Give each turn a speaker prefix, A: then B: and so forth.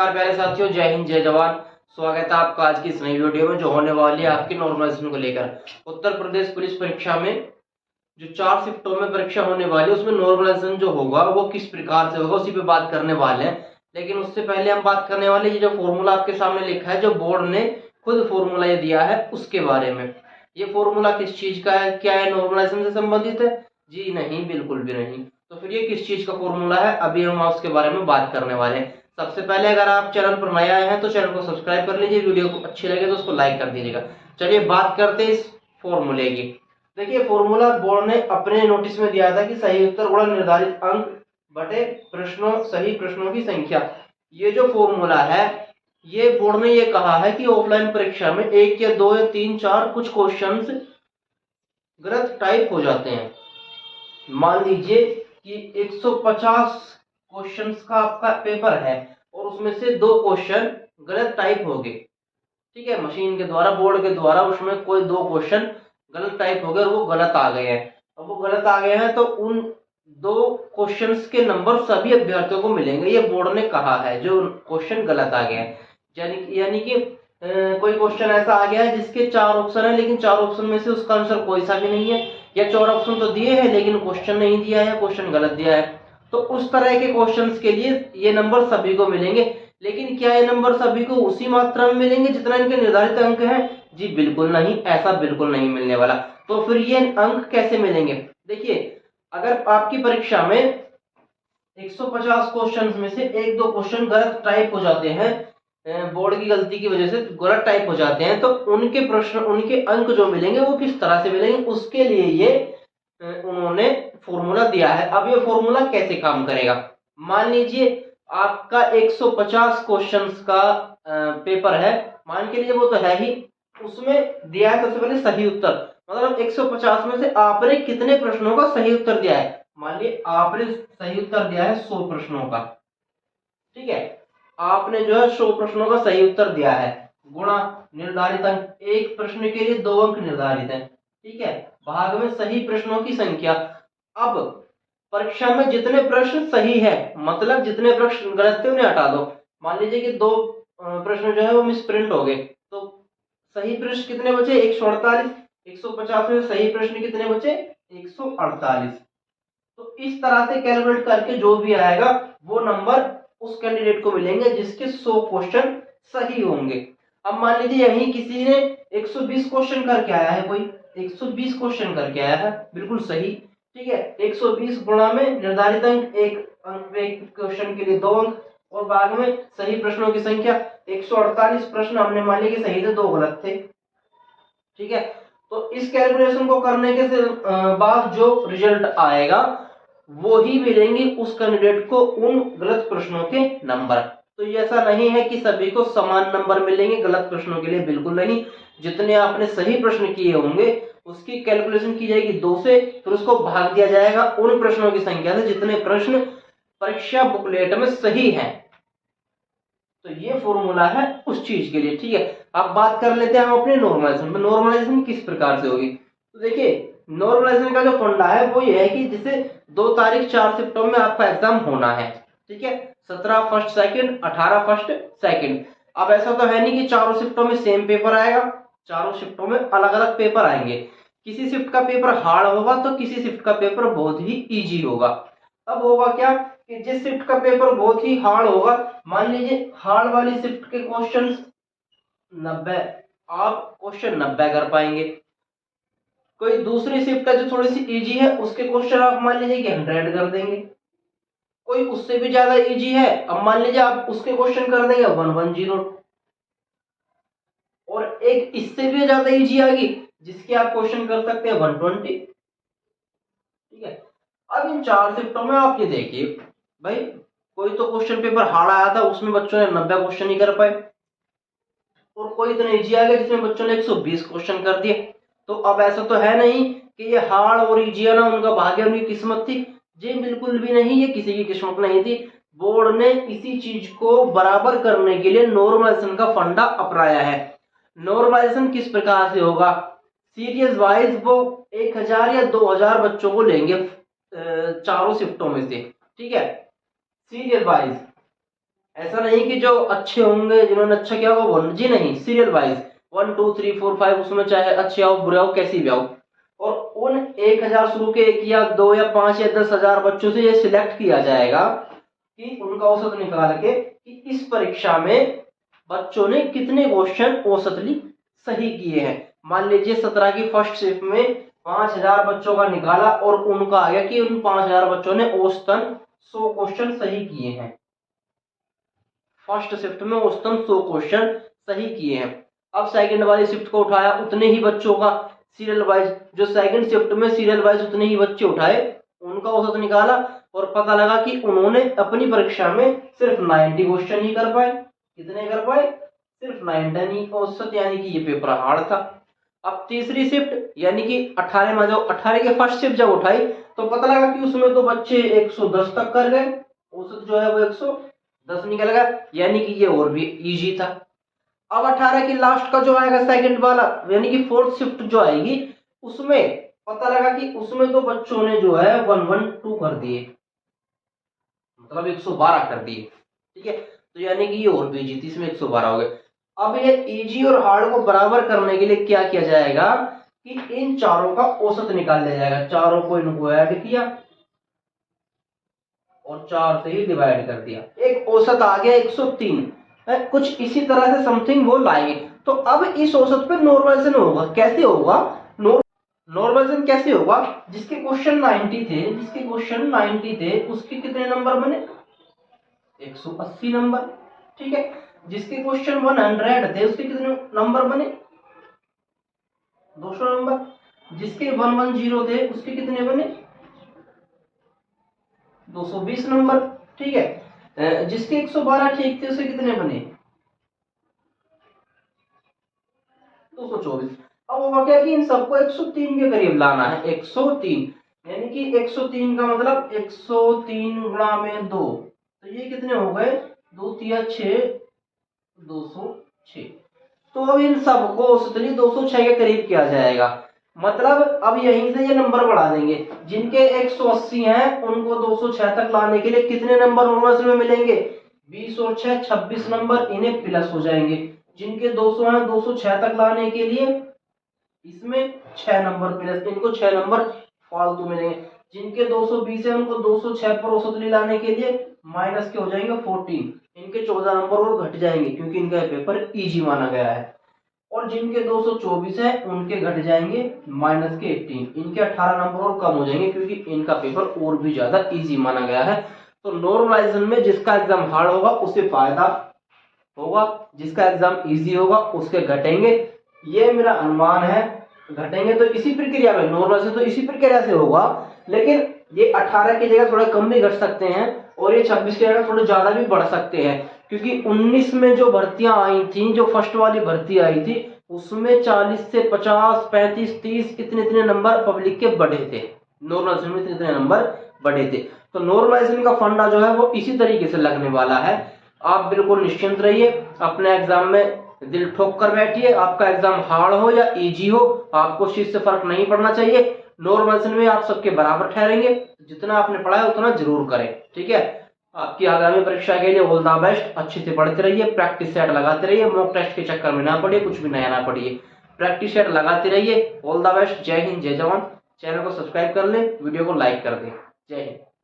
A: नमस्कार प्यारे साथियों, जय हिंद जय जवान। स्वागत है आपका आज की इस नई वीडियो में जो होने वाली है आपकी नॉर्मलाइजेशन को लेकर। उत्तर प्रदेश पुलिस परीक्षा में जो 4 शिफ्टों में परीक्षा होने वाली है उसमें नॉर्मलाइजेशन जो होगा वो किस प्रकार से होगा उसी पे बात करने वाले हैं। लेकिन उससे पहले हम बात करने वाले ये जो फॉर्मूला आपके सामने लिखा है, जो बोर्ड ने खुद फॉर्मूला ये दिया है उसके बारे में। ये फॉर्मूला किस चीज का है, क्या है, नॉर्मलाइजेशन से संबंधित है? जी नहीं, बिल्कुल भी नहीं। तो फिर ये किस चीज का फॉर्मूला है, अभी हम उसके बारे में बात करने वाले हैं। सबसे पहले अगर आप चैनल पर नए आए हैं तो चैनल को सब्सक्राइब कर लीजिए, वीडियो को अच्छी लगे तो उसको लाइक कर दीजिएगा। चलिए बात करते हैं इस फॉर्मूले की। देखिए, फॉर्मूला बोर्ड ने अपने नोटिस में दिया था कि सही उत्तर गुणा निर्धारित अंक बटे सही प्रश्नों की संख्या। ये जो फॉर्मूला है, ये बोर्ड ने ये कहा है कि ऑफलाइन परीक्षा में 1 या 2 या 3 4 कुछ क्वेश्चंस गलत टाइप हो जाते हैं। मान लीजिए कि 150 क्वेश्चंस का आपका पेपर है और उसमें से 2 क्वेश्चन गलत टाइप हो गए। ठीक है, मशीन के द्वारा, बोर्ड के द्वारा उसमें कोई 2 क्वेश्चन गलत टाइप हो गए और वो गलत आ गए हैं। अब वो गलत आ गए हैं तो उन 2 क्वेश्चंस के नंबर सभी अभ्यर्थियों को मिलेंगे, ये बोर्ड ने कहा है, जो क्वेश्चन गलत आ गए हैं। यानी कि कोई क्वेश्चन ऐसा आ गया है जिसके 4 ऑप्शन है लेकिन 4 ऑप्शन में से उसका आंसर कोई सा भी नहीं है, या 4 ऑप्शन तो दिए हैं लेकिन क्वेश्चन नहीं दिया है, क्वेश्चन गलत दिया है। तो उस तरह के क्वेश्चंस के लिए ये नंबर सभी को मिलेंगे। लेकिन क्या ये नंबर सभी को उसी मात्रा में मिलेंगे जितना इनके निर्धारित अंक हैं? जी बिल्कुल नहीं, ऐसा बिल्कुल नहीं मिलने वाला। तो फिर ये अंक कैसे मिलेंगे? देखिए, अगर आपकी परीक्षा में 150 क्वेश्चंस में से 1-2 क्वेश्चन गलत टाइप हो जाते हैं, बोर्ड की गलती की वजह से गलत टाइप हो जाते हैं, तो उनके प्रश्न, उनके अंक जो मिलेंगे वो किस तरह से मिलेंगे, उसके लिए ये उन्होंने फॉर्मूला दिया है। अब ये फॉर्मूला कैसे काम करेगा? मान लीजिए आपका 150 क्वेश्चंस का पेपर है, मान के लिए वो तो है ही, उसमें दिया है सबसे पहले सही उत्तर। मतलब 150 में से आपने कितने प्रश्नों का सही उत्तर दिया है? मान लीजिए आपने सही उत्तर दिया है 100 प्रश्नों का। ठीक है, आपने जो है 100 प्रश्नों का सही उत्तर दिया है, गुणा निर्धारित अंक, एक प्रश्न के लिए 2 अंक निर्धारित है। ठीक है, भाग में सही प्रश्नों की संख्या। अब परीक्षा में जितने प्रश्न सही है, मतलब जितने प्रश्न गलत थे उन्हें हटा दो। मान लीजिए कि 2 प्रश्न जो है वो मिस प्रिंट हो गए, तो सही प्रश्न कितने बचे? 148। 150 में सही प्रश्न कितने बचे? 148। तो इस तरह से कैलकुलेट करके जो भी आएगा वो नंबर उस कैंडिडेट को मिलेंगे जिसके 100 क्वेश्चन सही होंगे। अब मान लीजिए यही किसी ने 120 क्वेश्चन करके आया है, कोई 120 क्वेश्चन करके आया है, बिल्कुल सही। ठीक है, 120 गुणा में निर्धारित अंक, एक क्वेश्चन के लिए 2 अंक, और भाग में सही प्रश्नों की संख्या। 148 प्रश्न हमने मान लिया कि सही थे, 2 गलत थे। ठीक है, तो इस कैलकुलेशन को करने के बाद जो रिजल्ट आएगा वो ही मिलेंगे उस कैंडिडेट को उन गलत प्रश्नों के नंबर। तो ये ऐसा नहीं है कि सभी को समान नंबर मिलेंगे गलत प्रश्नों के लिए, बिल्कुल नहीं। जितने आपने सही प्रश्न किए होंगे उसकी कैलकुलेशन की जाएगी 2 से, फिर उसको भाग दिया जाएगा उन प्रश्नों की संख्या से जितने प्रश्न परीक्षा बुकलेट में सही है। तो ये फॉर्मूला है उस चीज के लिए। ठीक है, अब बात कर लेते हैं हम अपने नॉर्मलाइजेशन में। नॉर्मलाइजेशन किस प्रकार से होगी? तो देखिए, नॉर्मलाइजेशन का जो फंडा है वो ये है कि जैसे 2 तारीख 4 शिफ्टों में आपका एग्जाम होना है। ठीक है, 17 फर्स्ट सेकंड, 18 फर्स्ट सेकंड। अब ऐसा तो है नहीं कि चारों शिफ्टों में सेम पेपर आएगा, चारों शिफ्टों में अलग अलग पेपर आएंगे। किसी शिफ्ट का पेपर हार्ड होगा तो किसी शिफ्ट का पेपर बहुत ही इजी होगा। अब होगा क्या कि जिस शिफ्ट का पेपर बहुत ही हार्ड होगा, मान लीजिए हार्ड वाली शिफ्ट के क्वेश्चंस 90, आप क्वेश्चन 90 कर पाएंगे। कोई दूसरी शिफ्ट है जो थोड़ी सी इजी है, उसके क्वेश्चन आप मान लीजिए कि 100 कर देंगे। कोई उससे भी ज्यादा इजी है, अब मान लीजिए आप उसके क्वेश्चन कर देंगे 110, और एक इससे भी ज्यादा इजी आएगी जिसके आप क्वेश्चन कर सकते हैं 120। ठीक है, अब इन 4 शिफ्टों में आप ये देखिए भाई, कोई तो क्वेश्चन पेपर हार्ड आया था उसमें बच्चों ने 90 क्वेश्चन ही कर पाए, और कोई इतना इजी आ गया जिसमें बच्चों ने 120 क्वेश्चन कर दिए। तो अब ऐसा तो है नहीं कि ये हार्ड और इजी है ना उनका भाग्य, उनकी किस्मत थी। जी बिल्कुल भी नहीं, ये किसी की किस्मत नहीं थी। बोर्ड ने इसी चीज को बराबर करने के लिए नॉर्मलाइजेशन का फंडा अपनाया है। नॉर्मलाइजेशन किस प्रकार से होगा? सीरियस वाइज वो 1000 या 2000 बच्चों को लेंगे चारों शिफ्टों में से। ठीक है, सीरियल वाइज ऐसा नहीं कि जो अच्छे होंगे जिन्होंने अच्छा किया होगा वो, जी नहीं, सीरियल वाइज 1 2 3 4 5 उसमें चाहे अच्छे आओ बुरे आओ कैसी भी आओ, और उन 1000 शुरू के 1 या 2 या 5 या 10,000 बच्चों से ये सिलेक्ट किया जाएगा कि उनका औसत निकाल के कि इस परीक्षा में बच्चों ने कितने क्वेश्चन औसतली सही किए हैं। मान लीजिए 17 की फर्स्ट शिफ्ट में 5000 बच्चों का निकाला और उनका आ गया कि उन 5000 बच्चों ने औसतन 100 क्वेश्चन सही किए हैं। फर्स्ट शिफ्ट में औसतन 100 क्वेश्चन सही किए हैं। अब सेकंड वाली शिफ्ट को उठाया, उतने ही बच्चों का सीरियल वाइज, जो सेकंड शिफ्ट में सीरियल वाइज उतने ही बच्चे उठाए, उनका औसत निकाला और पता लगा कि उन्होंने अपनी परीक्षा में सिर्फ 90 क्वेश्चन ही कर पाए। कितने कर पाए? सिर्फ 90 औसत, यानी कि ये पेपर हार्ड था। अब तीसरी शिफ्ट यानी कि 18 में, जो 18 के फर्स्ट शिफ्ट जब उठाई तो पता लगा कि उसमें तो बच्चे 110 तक कर गए, औसत जो है वो 110 निकल गया, यानी कि ये और भी इजी था। अब 18 की लास्ट का जो आएगा सेकंड वाला, यानी कि फोर्थ शिफ्ट जो आएगी, उसमें पता लगा कि उसमें तो बच्चों ने जो है 112 कर दिए, मतलब 112 कर दिए। ठीक है, तो यानी कि ये और भी इजी थी, इसमें 112 हो गए। अब ये इजी और हार्ड को बराबर करने के लिए क्या किया जाएगा कि इन चारों का औसत निकाल दिया जाएगा। चारों को इनको ऐड किया और 4 से ही डिवाइड कर दिया, एक औसत आ गया 103। कुछ इसी तरह से समथिंग वो लाएंगे। तो अब इस औसत पे नॉर्मलाइजेशन होगा। कैसे होगा नॉर्मलाइजेशन? कैसे होगा? जिसके क्वेश्चन 90 थे, जिसके क्वेश्चन 90 थे उसके कितने नंबर बने? 180 नंबर। ठीक है, जिसके क्वेश्चन 100 थे उसके कितने नंबर बने? 200 नंबर। जिसके 110 थे उसके कितने बने? 220 नंबर। ठीक है, जिसके 112 ठीक थे उसके कितने बने? 224। अब होगा क्या कि इन सबको 103 के करीब लाना है। 103 यानी कि 103 का मतलब 103 गुणा में 2, तो ये कितने हो गए? 2 तिया 6, 206। तो अब इन सबको औसतली 206 के करीब किया जाएगा। मतलब अब यहीं से ये नंबर बढ़ा देंगे। जिनके 180 हैं उनको 206 तक लाने के लिए कितने नंबर नॉर्मल में मिलेंगे? 20 और 6 26 नंबर, इन्हें प्लस हो जाएंगे। जिनके 200 हैं 206 तक लाने के लिए इसमें 6 नंबर प्लस, इनको 6 नंबर फालतू मिलेंगे। जिनके 220 है उनको 206 पर औसतली लाने के लिए माइनस के हो जाएंगे 14, इनके 14 नंबर और घट जाएंगे क्योंकि इनका पेपर इजी माना गया है। और जिनके 224 है उनके घट जाएंगे माइनस के 18, इनके 18 नंबर और कम हो जाएंगे क्योंकि इनका पेपर और भी ज्यादा इजी माना गया है। तो नॉर्मलाइजेशन में जिसका एग्जाम हार्ड होगा उसे फायदा होगा, जिसका एग्जाम इजी होगा उसके घटेंगे, ये मेरा अनुमान है। घटेंगे तो इसी प्रक्रिया में, नॉर्मलाइजेशन तो इसी प्रक्रिया से होगा, लेकिन ये 18 की जगह थोड़ा कम भी घट सकते हैं और ये 26 की जगह थोड़े ज्यादा भी बढ़ सकते हैं, क्योंकि 19 में जो भर्तियां आई थी, जो फर्स्ट वाली भर्ती आई थी, उसमें 40 से 50 35 30 इतने नंबर पब्लिक के बढ़े थे। नॉर्मलाइजेशन में इतने नंबर बढ़े थे। तो नॉर्मलाइजेशन का फंडा जो है वो इसी तरीके से लगने वाला है। आप बिल्कुल निश्चिंत रहिए, अपने एग्जाम में दिल ठोक कर बैठिए। आपका एग्जाम हार्ड हो या इजी हो, आपको उस चीज से फर्क नहीं पड़ना चाहिए। नॉर्मलाइजेशन में आप सबके बराबर ठहरेंगे। जितना आपने पढ़ा है उतना जरूर करें। ठीक है, आपकी आगामी परीक्षा के लिए ऑल द बेस्ट। अच्छे से पढ़ते रहिए, प्रैक्टिस सेट लगाते रहिए, मॉक टेस्ट के चक्कर में ना पड़िए, कुछ भी नया ना पढ़िए, प्रैक्टिस सेट लगाते रहिए। All the best. जय हिंद, जय जवान। चैनल को सब्सक्राइब कर ले, वीडियो को लाइक कर दे। जय हिंद।